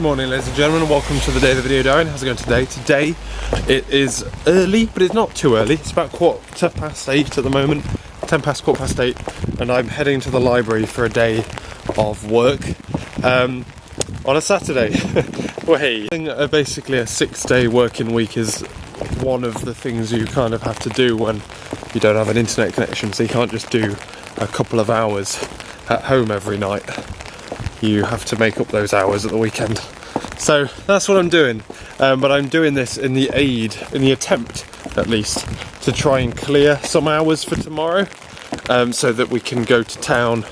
Good morning, ladies and gentlemen, and welcome to the Daily Video Diary. How's it going today? Today it is early, but it's not too early. It's about 8:15 at the moment, 8:10, and I'm heading to the library for a day of work on a Saturday. Well, hey, basically a 6-day working week is one of the things you kind of have to do when you don't have an internet connection, so you can't just do a couple of hours at home every night. You have to make up those hours at the weekend. So that's what I'm doing, but I'm doing this in the attempt at least, to try and clear some hours for tomorrow, so that we can go to town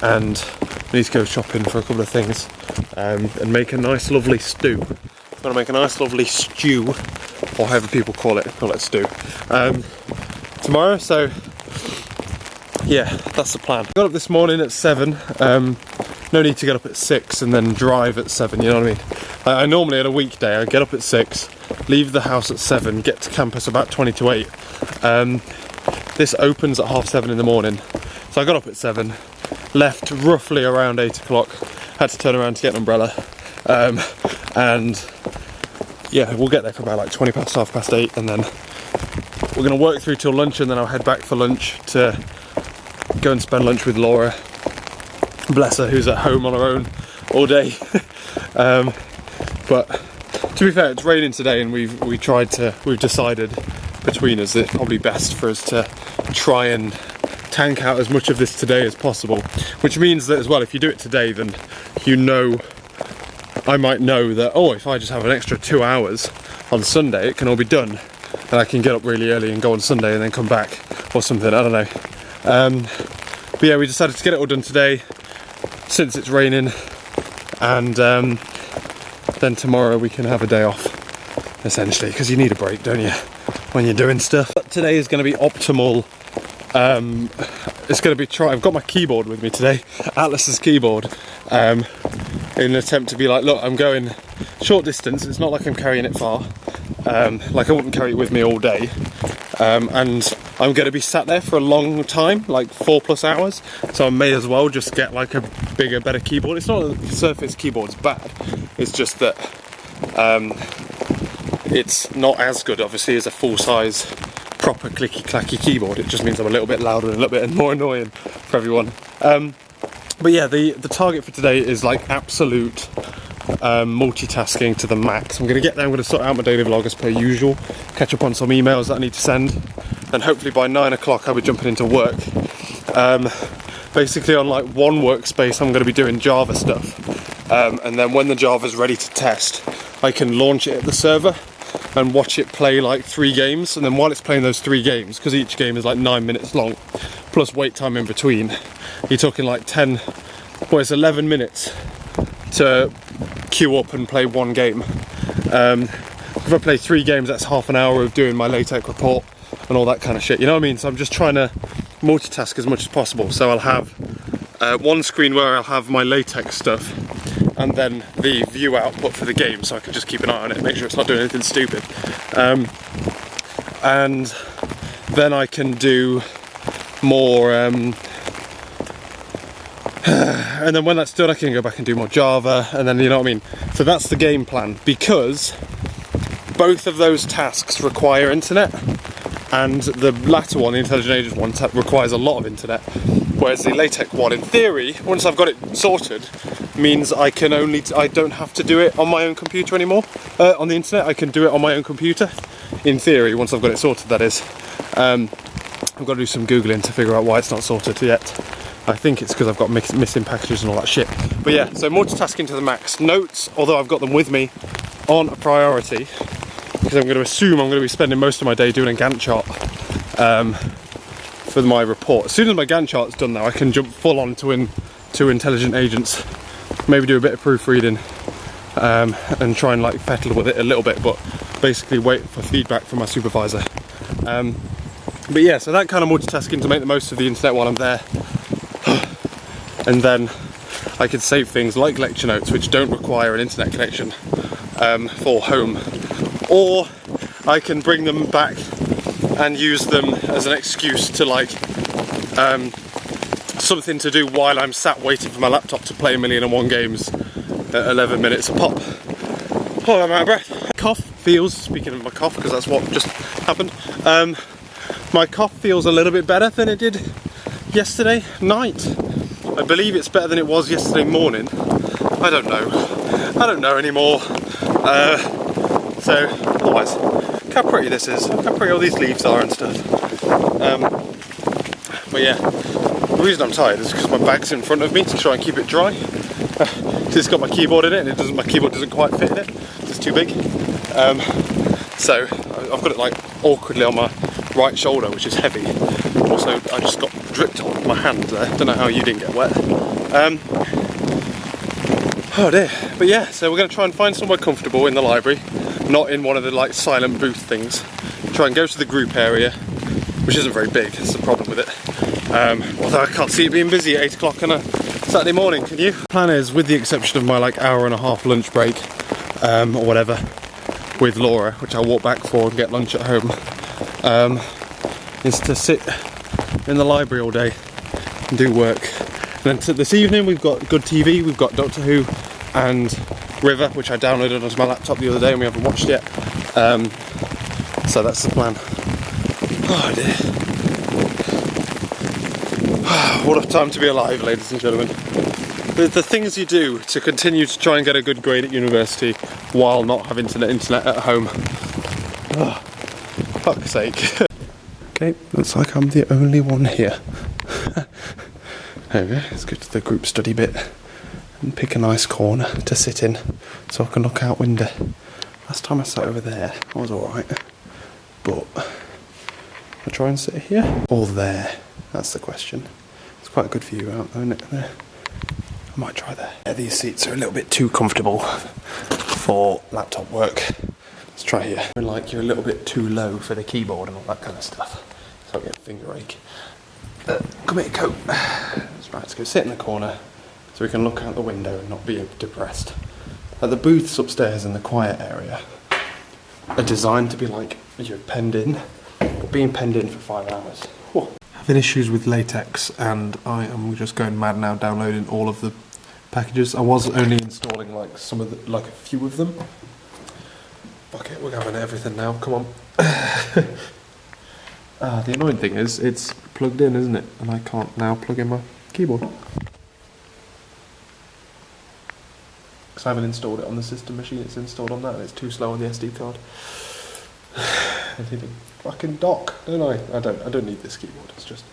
and we need to go shopping for a couple of things, and make a nice lovely stew. I'm going to make a nice lovely stew, or however people call it stew, tomorrow, so yeah, that's the plan. I got up this morning at 7, no need to get up at 6 and then drive at 7, you know what I mean? I normally, on a weekday, I get up at 6, leave the house at 7, get to campus about 20 to 8. This opens at 7:30 in the morning, so I got up at 7, left roughly around 8 o'clock, had to turn around to get an umbrella, and yeah, we'll get there for about like 20 past, 8:30, and then we're going to work through till lunch, and then I'll head back for lunch to go and spend lunch with Laura, bless her, who's at home on her own all day. But to be fair, it's raining today, and we've decided between us that it's probably best for us to try and tank out as much of this today as possible, which means that as well, if you do it today, then you know, I might know that, oh, if I just have an extra 2 hours on Sunday, it can all be done, and I can get up really early and go on Sunday and then come back or something, I don't know. But yeah, we decided to get it all done today since it's raining, and then tomorrow we can have a day off, essentially, because you need a break, don't you, when you're doing stuff. But today is going to be optimal. It's going to be I've got my keyboard with me today, Atlas's keyboard, in an attempt to be like, look, I'm going short distance, it's not like I'm carrying it far, like I wouldn't carry it with me all day, and I'm going to be sat there for a long time, like 4+ hours, so I may as well just get like a bigger, better keyboard. It's not that the Surface keyboard's bad, it's just that it's not as good, obviously, as a full-size, proper clicky-clacky keyboard. It just means I'm a little bit louder and a little bit more annoying for everyone. But yeah, the target for today is like absolute multitasking to the max. I'm going to get there, I'm going to sort out my daily vlog as per usual, catch up on some emails that I need to send, and hopefully by 9 o'clock I'll be jumping into work. Basically on like one workspace I'm going to be doing Java stuff, and then when the Java's ready to test, I can launch it at the server and watch it play like 3 games, and then while it's playing those 3 games, because each game is like 9 minutes long, plus wait time in between, you're talking like 11 minutes to queue up and play 1 game. If I play 3 games, that's half an hour of doing my LaTeX report and all that kind of shit, you know what I mean? So I'm just trying to multitask as much as possible. So I'll have one screen where I'll have my LaTeX stuff, and then the view output for the game, so I can just keep an eye on it, make sure it's not doing anything stupid. And then I can do more, and then when that's done, I can go back and do more Java, and then, you know what I mean? So that's the game plan, because both of those tasks require internet, and the latter one, the Intelligent Agent one, requires a lot of internet, whereas the LaTeX one, in theory, once I've got it sorted, means I don't have to do it on my own computer anymore. On the internet, I can do it on my own computer, in theory, once I've got it sorted, that is. I've got to do some Googling to figure out why it's not sorted yet. I think it's because I've got missing packages and all that shit. But yeah, so multitasking to the max. Notes, although I've got them with me, aren't a priority, because I'm going to assume I'm going to be spending most of my day doing a Gantt chart for my report. As soon as my Gantt chart's done though, I can jump full on to Intelligent Agents, maybe do a bit of proofreading, and try and like fettle with it a little bit, but basically wait for feedback from my supervisor. But yeah, so that kind of multitasking to make the most of the internet while I'm there. And then I could save things like lecture notes, which don't require an internet connection, for home, or I can bring them back and use them as an excuse to like something to do while I'm sat waiting for my laptop to play 1,000,001 games at 11 minutes a pop. Oh, I'm out of breath. Cough feels, speaking of my cough, because that's what just happened, my cough feels a little bit better than it did yesterday night. I believe it's better than it was yesterday morning. I don't know anymore. So, otherwise, look how pretty this is. Look how pretty all these leaves are and stuff. But yeah, the reason I'm tired is because my bag's in front of me to try and keep it dry. It's got my keyboard in it, and my keyboard doesn't quite fit in it. It's too big. So I've got it like awkwardly on my right shoulder, which is heavy. Also, I just got dripped on my hand there. Don't know how you didn't get wet. Oh dear. But yeah, so we're going to try and find somewhere comfortable in the library, not in one of the like silent booth things. Try and go to the group area, which isn't very big. That's the problem with it. Although I can't see it being busy at 8 o'clock on a Saturday morning, can you? Plan is, with the exception of my like hour and a half lunch break, or whatever, with Laura, which I'll walk back for and get lunch at home, is to sit in the library all day and do work. And then this evening we've got good TV, we've got Doctor Who and River, which I downloaded onto my laptop the other day and we haven't watched yet. So that's the plan. Oh dear. What a time to be alive, ladies and gentlemen. The things you do to continue to try and get a good grade at university while not having internet at home. Oh, fuck's sake. Okay, looks like I'm the only one here. There we go, let's go to the group study bit and pick a nice corner to sit in so I can look out window. Last time I sat over there, I was alright. But, I'll try and sit here or there, that's the question. It's quite a good view out there, isn't it? There. I might try there. Yeah, these seats are a little bit too comfortable for laptop work. Let's try here. Like you're a little bit too low for the keyboard and all that kind of stuff. So I get finger ache. Come here, coat. That's right, let's go sit in the corner so we can look out the window and not be depressed. The booths upstairs in the quiet area are designed to be like you're penned in, but being penned in for 5 hours. Whoa. Having issues with LaTeX, and I am just going mad now downloading all of the packages. I was only installing like a few of them. Fuck it, we're having everything now, come on. The annoying thing is, it's plugged in, isn't it? And I can't now plug in my keyboard. Because I haven't installed it on the system machine, it's installed on that, and it's too slow on the SD card. I need a fucking dock, don't I? I don't need this keyboard, it's just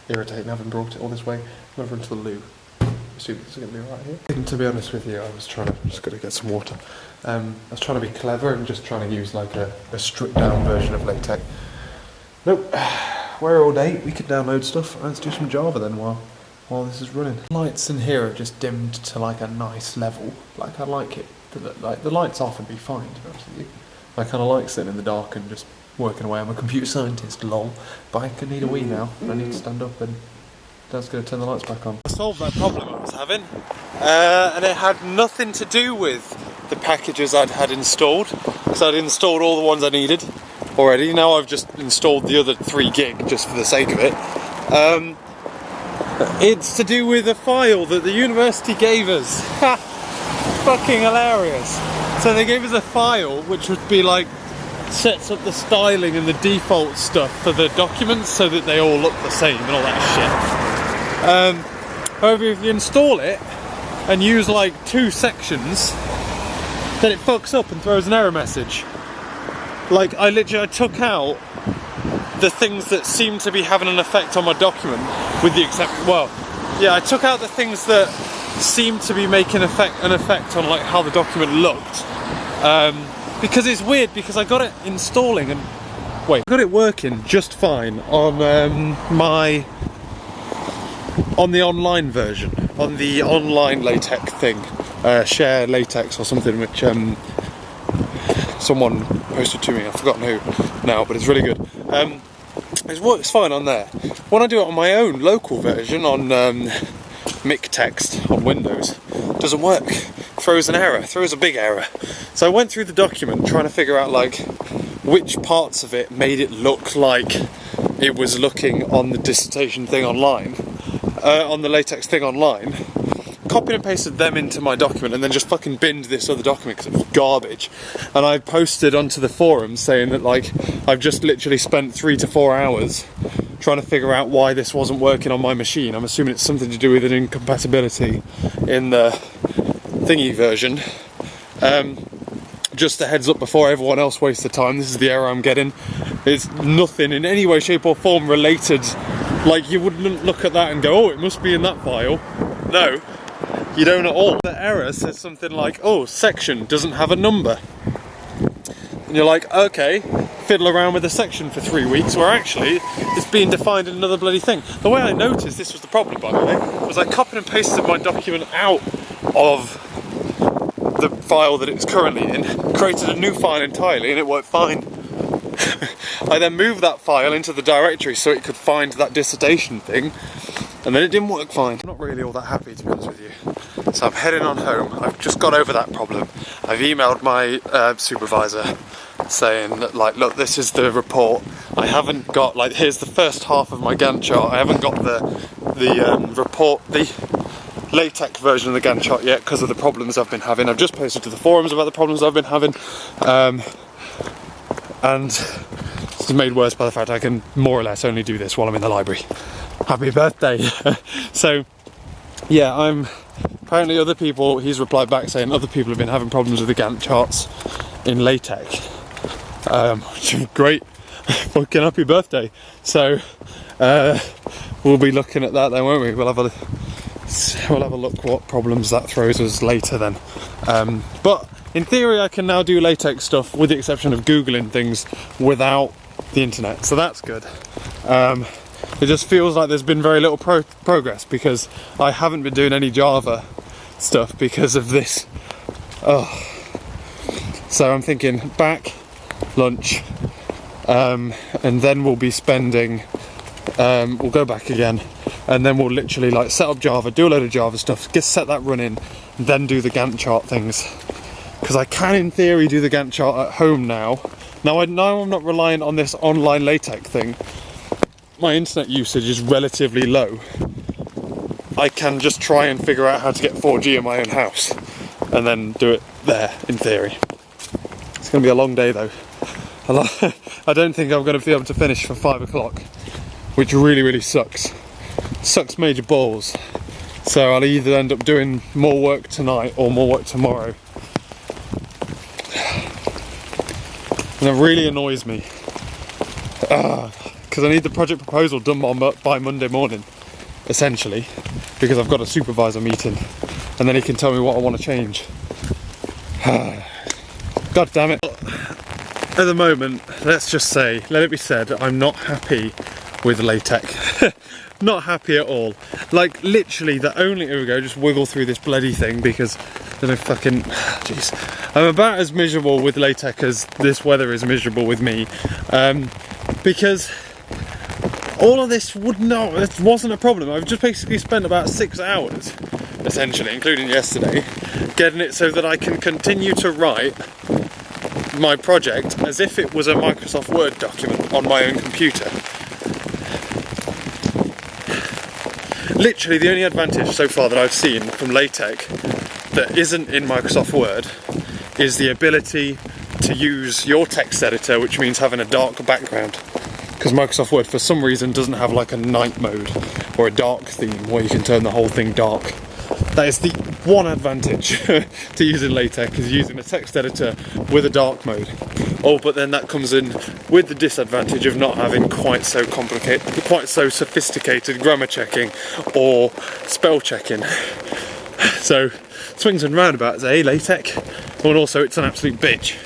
irritating having brought it all this way. I'm over into the loo. I assume this is going to be right here. And to be honest with you, I'm just going to get some water. I was trying to be clever and just trying to use like a stripped down version of LaTeX. Nope, we're all day, we could download stuff. Let's do some Java then while this is running. Lights in here are just dimmed to like a nice level. Like I like it. Like the lights off would be fine, to be honest with you. I kind of like sitting in the dark and just working away. I'm a computer scientist, lol. But I could need a wee now. I need to stand up and Dad's going to turn the lights back on. I solved that problem I was having. And it had nothing to do with the packages I'd had installed. Because I'd installed all the ones I needed already. Now I've just installed the other 3 gig just for the sake of it. It's to do with a file that the university gave us. Ha! Fucking hilarious. So they gave us a file which would be like, sets up the styling and the default stuff for the documents so that they all look the same and all that shit. However, if you install it and use like 2 sections, then it fucks up and throws an error message. Like I took out the things that seem to be having an effect on my document, with the exception, I took out the things that seem to be making an effect on like how the document looked. Because it's weird, because I got it installing and I got it working just fine on on the online version, on the online LaTeX thing, Share LaTeX or something, which someone posted to me. I've forgotten who now, but it's really good. It works fine on there. When I do it on my own local version on MikText on Windows, it doesn't work. Throws an error, throws a big error. So I went through the document trying to figure out like which parts of it made it look like it was looking on the dissertation thing online, on the LaTeX thing online, copied and pasted them into my document and then just fucking binned this other document because it was garbage. And I posted onto the forums saying that, like, I've just literally spent 3 to 4 hours trying to figure out why this wasn't working on my machine. I'm assuming it's something to do with an incompatibility in the thingy version. Just a heads up before everyone else wastes their time, this is the error I'm getting. It's nothing in any way, shape or form related. Like, you wouldn't look at that and go, oh, it must be in that file. No, you don't at all. The error says something like, oh, section doesn't have a number. And you're like, okay, fiddle around with the section for 3 weeks, where actually it's being defined in another bloody thing. The way I noticed this was the problem, by the way, was I copied and pasted my document out of the file that it's currently in, created a new file entirely, and it worked fine. I then moved that file into the directory so it could find that dissertation thing, and then it didn't work fine. I'm not really all that happy, to be honest with you. So I'm heading on home. I've just got over that problem. I've emailed my supervisor saying that, like, look, this is the report. I haven't got, like, here's the first half of my Gantt chart. I haven't got the report, the LaTeX version of the Gantt chart yet because of the problems I've been having. I've just posted to the forums about the problems I've been having, and it's made worse by the fact I can more or less only do this while I'm in the library. Happy birthday! So, yeah, apparently other people, he's replied back saying other people have been having problems with the Gantt charts in LaTeX. Great, fucking happy birthday! So, we'll be looking at that then, won't we? We'll have a look what problems that throws us later then. But in theory I can now do LaTeX stuff with the exception of Googling things without the internet, so that's good. It just feels like there's been very little progress because I haven't been doing any Java stuff because of this. So I'm thinking back, lunch, and then we'll be spending, we'll go back again, and then we'll literally like set up Java, do a load of Java stuff, set that running, then do the Gantt chart things. Because I can in theory do the Gantt chart at home now. Now I know I'm not reliant on this online LaTeX thing. My internet usage is relatively low. I can just try and figure out how to get 4G in my own house and then do it there in theory. It's going to be a long day though. I don't think I'm going to be able to finish for 5 o'clock, which really, really sucks. Sucks major balls. So I'll either end up doing more work tonight or more work tomorrow. And it really annoys me. Because I need the project proposal done by Monday morning, essentially. Because I've got a supervisor meeting. And then he can tell me what I want to change. God damn it. At the moment, let's just say, let it be said, I'm not happy with LaTeX. Not happy at all. Like, literally, here we go, just wiggle through this bloody thing because there's no fucking, jeez. I'm about as miserable with LaTeX as this weather is miserable with me. Because all of this it wasn't a problem. I've just basically spent about 6 hours, essentially, including yesterday, getting it so that I can continue to write my project as if it was a Microsoft Word document on my own computer. Literally the only advantage so far that I've seen from LaTeX that isn't in Microsoft Word is the ability to use your text editor, which means having a dark background. Because Microsoft Word for some reason doesn't have like a night mode or a dark theme where you can turn the whole thing dark. That is the one advantage to using LaTeX, is using a text editor with a dark mode. Oh, but then that comes in with the disadvantage of not having quite so sophisticated grammar checking or spell checking. So, swings and roundabouts, eh, LaTeX? And also, it's an absolute bitch.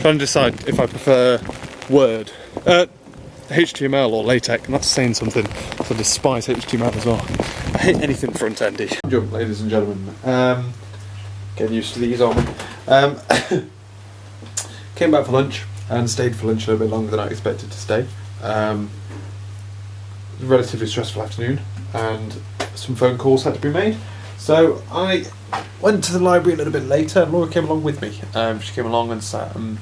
Trying to decide if I prefer Word, HTML or LaTeX, and that's saying something. So I despise HTML as well. I hate anything front-endy. Jump, ladies and gentlemen. Getting used to these on. Came back for lunch and stayed for lunch a little bit longer than I expected to stay. Relatively stressful afternoon and some phone calls had to be made. So I went to the library a little bit later and Laura came along with me. She came along and sat and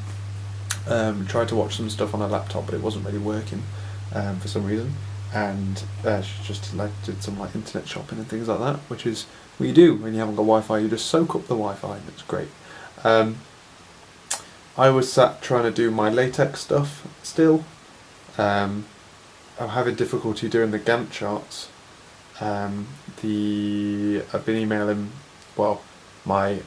tried to watch some stuff on her laptop, but it wasn't really working for some reason. and she just did some internet shopping and things like that, which is what you do when you haven't got Wi-Fi. You just soak up the Wi-Fi, and it's great. I was sat trying to do my LaTeX stuff still. I'm having difficulty doing the Gantt charts. I've been emailing, my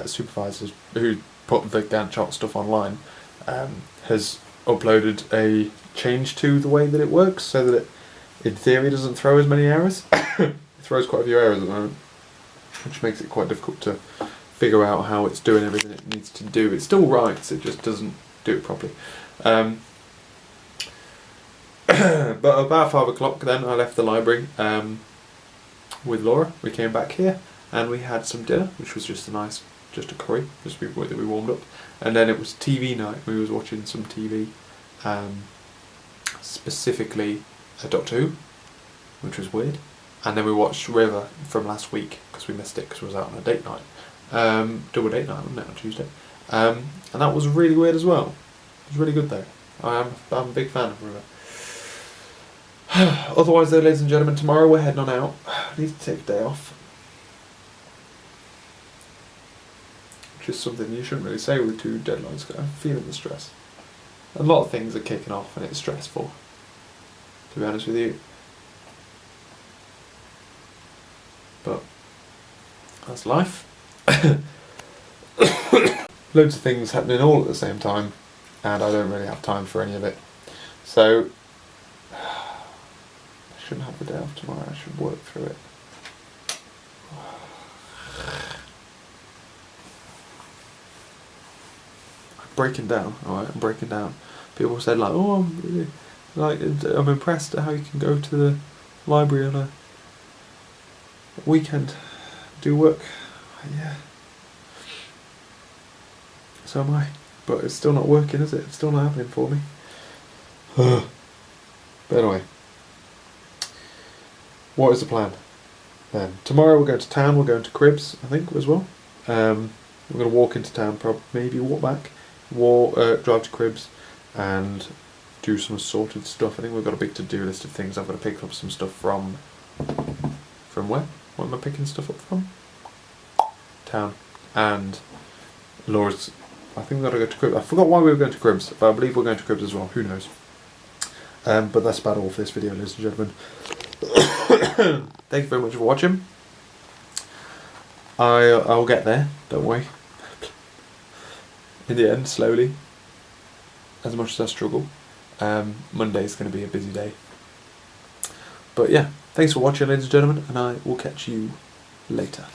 supervisors who put the Gantt chart stuff online has uploaded a change to the way that it works so that it, in theory, doesn't throw as many errors. It throws quite a few errors at the moment, which makes it quite difficult to figure out how it's doing everything it needs to do. It still writes, it just doesn't do it properly. But about 5 o'clock then I left the library with Laura. We came back here and we had some dinner, which was just a curry, that we warmed up. And then it was TV night. We was watching some TV, specifically Doctor Who, which was weird. And then we watched River from last week because we missed it because it was out on a date night. Double date night, wasn't it, on Tuesday? And that was really weird as well. It was really good though. I'm a big fan of River. Otherwise though, ladies and gentlemen, tomorrow we're heading on out. I need to take a day off. Which is something you shouldn't really say with 2 deadlines, because I'm feeling the stress. A lot of things are kicking off and it's stressful, to be honest with you. But that's life. Loads of things happening all at the same time, and I don't really have time for any of it. So I shouldn't have the day off tomorrow. I should work through it. I'm breaking down. Alright, I'm breaking down. People said like, "Oh, I'm impressed at how you can go to the library on a weekend, do work." Yeah. So am I. But it's still not working, is it? It's still not happening for me. But anyway. What is the plan then? Tomorrow we're going to town, we're going to Cribs, I think, as well. We're going to walk into town, maybe walk back, drive to Cribs and do some assorted stuff. I think we've got a big to-do list of things. I've got to pick up some stuff from where? What am I picking stuff up from? Town. And Laura's, I think we've got to go to Cribs. I forgot why we were going to Cribs, but I believe we're going to Cribs as well. Who knows? But that's about all for this video, ladies and gentlemen. Thank you very much for watching. I'll get there, don't worry. In the end, slowly. As much as I struggle. Monday's going to be a busy day. But yeah, thanks for watching, ladies and gentlemen, and I will catch you later.